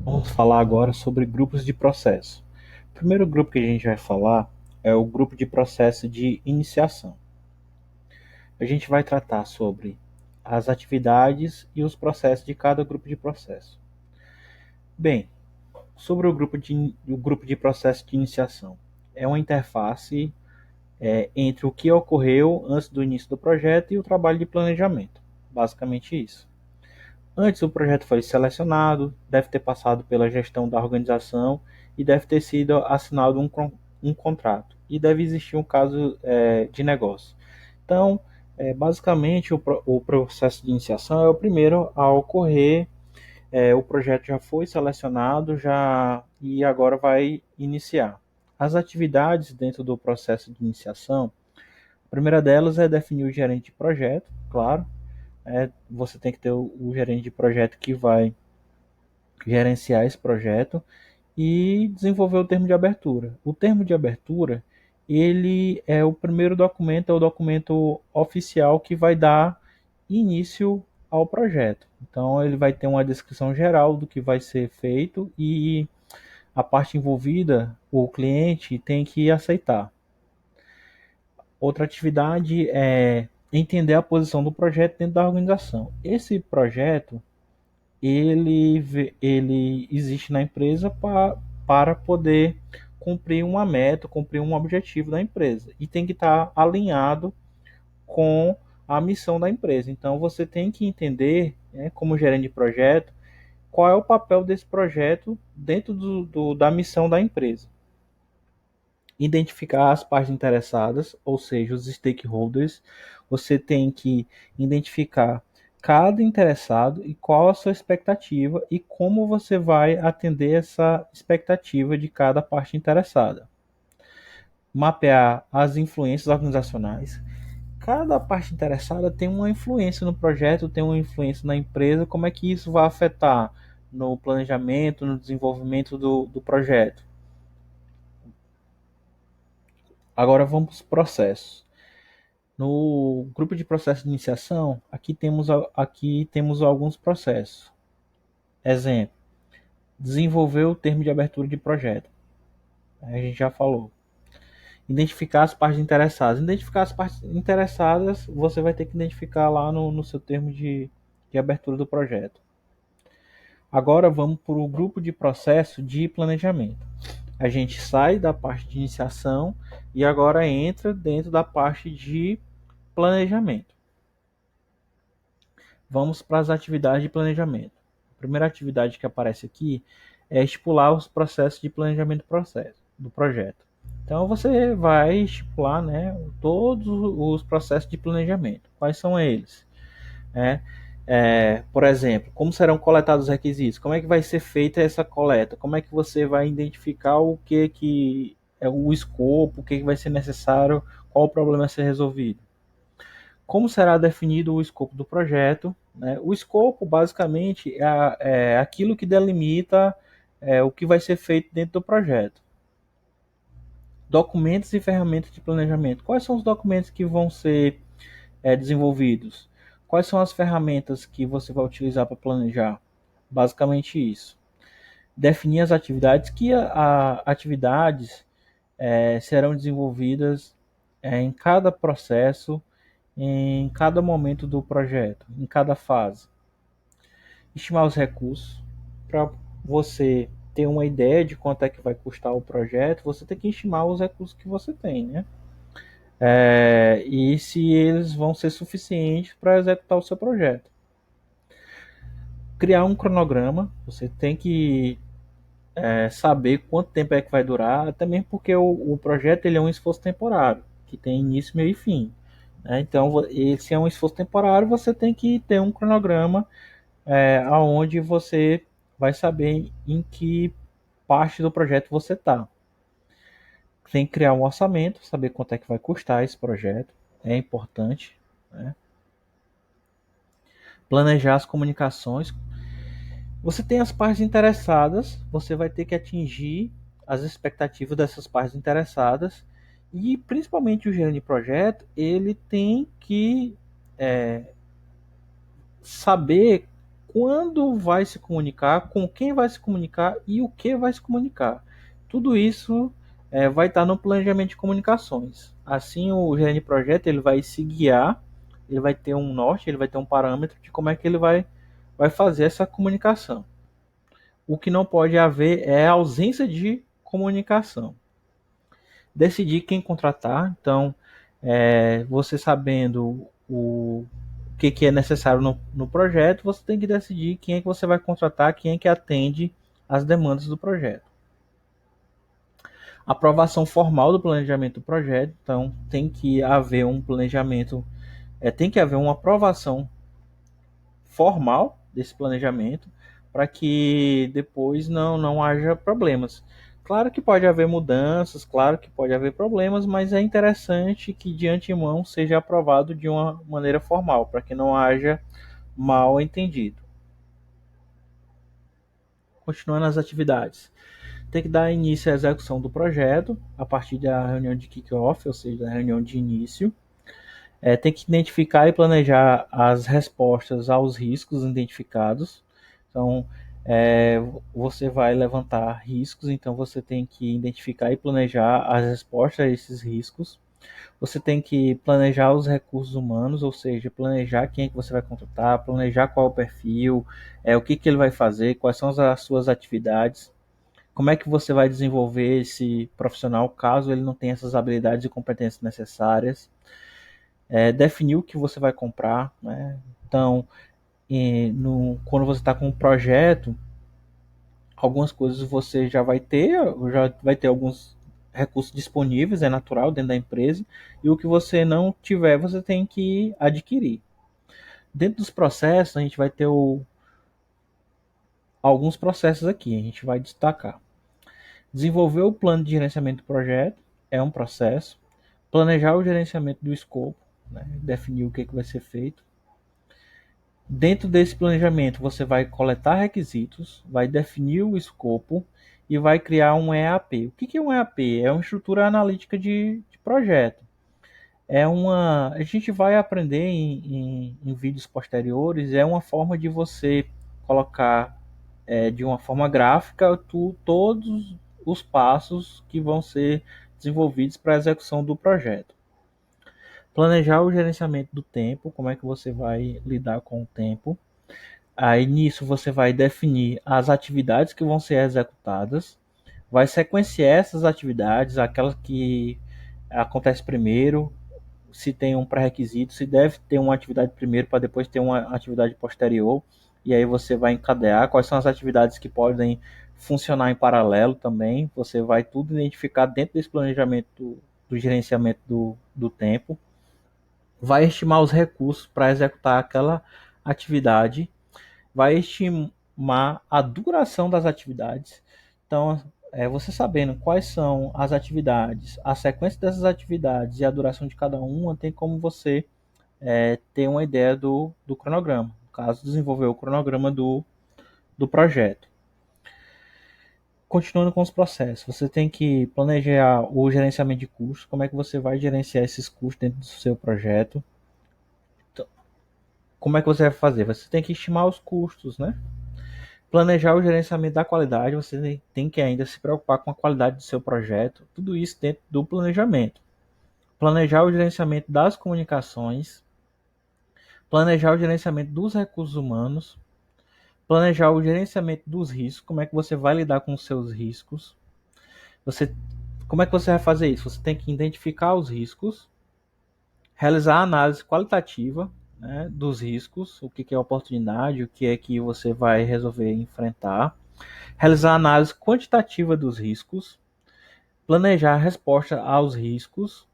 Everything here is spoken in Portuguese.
Vamos falar agora sobre grupos de processo. O primeiro grupo que a gente vai falar é o grupo de processo de iniciação. A gente vai tratar sobre as atividades e os processos de cada grupo de processo. Bem, sobre o grupo de processo de iniciação. É uma interface entre o que ocorreu antes do início do projeto e o trabalho de planejamento. Basicamente isso. Antes o projeto foi selecionado, deve ter passado pela gestão da organização e deve ter sido assinado um contrato. E deve existir um caso de negócio. Então, basicamente, o processo de iniciação é o primeiro a ocorrer. O projeto já foi selecionado e agora vai iniciar. As atividades dentro do processo de iniciação, a primeira delas é definir o gerente de projeto, claro. Você tem que ter o gerente de projeto que vai gerenciar esse projeto e desenvolver o termo de abertura. O termo de abertura, ele é o primeiro documento, é o documento oficial que vai dar início ao projeto. Então ele vai ter uma descrição geral do que vai ser feito e a parte envolvida, o cliente tem que aceitar. Outra atividade é entender a posição do projeto dentro da organização. Esse projeto ele existe na empresa para poder cumprir uma meta, cumprir um objetivo da empresa. E tem que estar alinhado com a missão da empresa. Então você tem que entender, como gerente de projeto, qual é o papel desse projeto dentro da missão da empresa. Identificar as partes interessadas, ou seja, os stakeholders. Você tem que identificar cada interessado e qual a sua expectativa e como você vai atender essa expectativa de cada parte interessada. Mapear as influências organizacionais. Cada parte interessada tem uma influência no projeto, tem uma influência na empresa, como é que isso vai afetar no planejamento, no desenvolvimento do projeto. Agora vamos para os processos. No grupo de processo de iniciação, aqui temos alguns processos. Exemplo, desenvolver o termo de abertura de projeto. A gente já falou. Identificar as partes interessadas. Identificar as partes interessadas, você vai ter que identificar lá no seu termo de abertura do projeto. Agora vamos para o grupo de processo de planejamento. A gente sai da parte de iniciação e agora entra dentro da parte de planejamento. Vamos para as atividades de planejamento. A primeira atividade que aparece aqui é estipular os processos de planejamento do projeto. Então você vai estipular, todos os processos de planejamento. Quais são eles? É, por exemplo, como serão coletados os requisitos? Como é que vai ser feita essa coleta? Como é que você vai identificar o que é o escopo, o que vai ser necessário, qual o problema a ser resolvido? Como será definido o escopo do projeto? Né? O escopo, basicamente, é aquilo que delimita o que vai ser feito dentro do projeto. Documentos e ferramentas de planejamento. Quais são os documentos que vão ser desenvolvidos? Quais são as ferramentas que você vai utilizar para planejar? Basicamente isso. Definir as atividades, atividades serão desenvolvidas em cada processo, em cada momento do projeto, em cada fase. Estimar os recursos. Para você ter uma ideia de quanto é que vai custar o projeto, você tem que estimar os recursos que você tem, né? E se eles vão ser suficientes para executar o seu projeto. Criar um cronograma, você tem que saber quanto tempo é que vai durar, até mesmo porque o projeto ele é um esforço temporário, que tem início, meio e fim. Né? Então, se é um esforço temporário, você tem que ter um cronograma aonde você vai saber em que parte do projeto você está. Tem que criar um orçamento, saber quanto é que vai custar esse projeto, é importante. Né? Planejar as comunicações. Você tem as partes interessadas, você vai ter que atingir as expectativas dessas partes interessadas e principalmente o gerente de projeto, ele tem que saber quando vai se comunicar, com quem vai se comunicar e o que vai se comunicar. Tudo isso vai estar no planejamento de comunicações. Assim, o gerente de projeto ele vai se guiar, ele vai ter um norte, ele vai ter um parâmetro de como é que ele vai fazer essa comunicação. O que não pode haver é a ausência de comunicação. Decidir quem contratar, então, você sabendo o que é necessário no projeto, você tem que decidir quem é que você vai contratar, quem é que atende às demandas do projeto. Aprovação formal do planejamento do projeto, então tem que haver um planejamento, tem que haver uma aprovação formal desse planejamento para que depois não haja problemas. Claro que pode haver mudanças, claro que pode haver problemas, mas é interessante que de antemão seja aprovado de uma maneira formal, para que não haja mal entendido. Continuando as atividades. Tem que dar início à execução do projeto a partir da reunião de kick-off, ou seja, da reunião de início. Tem que identificar e planejar as respostas aos riscos identificados. Então, você vai levantar riscos, então você tem que identificar e planejar as respostas a esses riscos. Você tem que planejar os recursos humanos, ou seja, planejar quem é que você vai contratar, planejar qual é o perfil, o que ele vai fazer, quais são as suas atividades, como é que você vai desenvolver esse profissional caso ele não tenha essas habilidades e competências necessárias. Definir o que você vai comprar, né? Então, quando você está com um projeto, algumas coisas você já vai ter alguns recursos disponíveis, é natural dentro da empresa, e o que você não tiver, você tem que adquirir. Dentro dos processos, a gente vai ter alguns processos aqui, a gente vai destacar. Desenvolver o plano de gerenciamento do projeto é um processo. Planejar o gerenciamento do escopo, né? Definir o que vai ser feito. Dentro desse planejamento, você vai coletar requisitos, vai definir o escopo e vai criar um EAP. O que é um EAP? É uma estrutura analítica de projeto. A gente vai aprender em vídeos posteriores, é uma forma de você colocar de uma forma gráfica todos os passos que vão ser desenvolvidos para a execução do projeto. Planejar o gerenciamento do tempo, como é que você vai lidar com o tempo. Aí nisso você vai definir as atividades que vão ser executadas, vai sequenciar essas atividades, aquelas que acontece primeiro, se tem um pré-requisito, se deve ter uma atividade primeiro para depois ter uma atividade posterior, e aí você vai encadear quais são as atividades que podem funcionar em paralelo também, você vai tudo identificar dentro desse planejamento do gerenciamento do tempo, vai estimar os recursos para executar aquela atividade, vai estimar a duração das atividades. Então, você sabendo quais são as atividades, a sequência dessas atividades e a duração de cada uma, tem como você ter uma ideia do cronograma. No caso, desenvolver o cronograma do projeto. Continuando com os processos, você tem que planejar o gerenciamento de custos, como é que você vai gerenciar esses custos dentro do seu projeto. Então, como é que você vai fazer? Você tem que estimar os custos, né? Planejar o gerenciamento da qualidade, você tem que ainda se preocupar com a qualidade do seu projeto, tudo isso dentro do planejamento. Planejar o gerenciamento das comunicações, planejar o gerenciamento dos recursos humanos, planejar o gerenciamento dos riscos, como é que você vai lidar com os seus riscos. Como é que você vai fazer isso? Você tem que identificar os riscos, realizar a análise qualitativa, né, dos riscos, o que é oportunidade, o que é que você vai resolver enfrentar, realizar a análise quantitativa dos riscos, planejar a resposta aos riscos,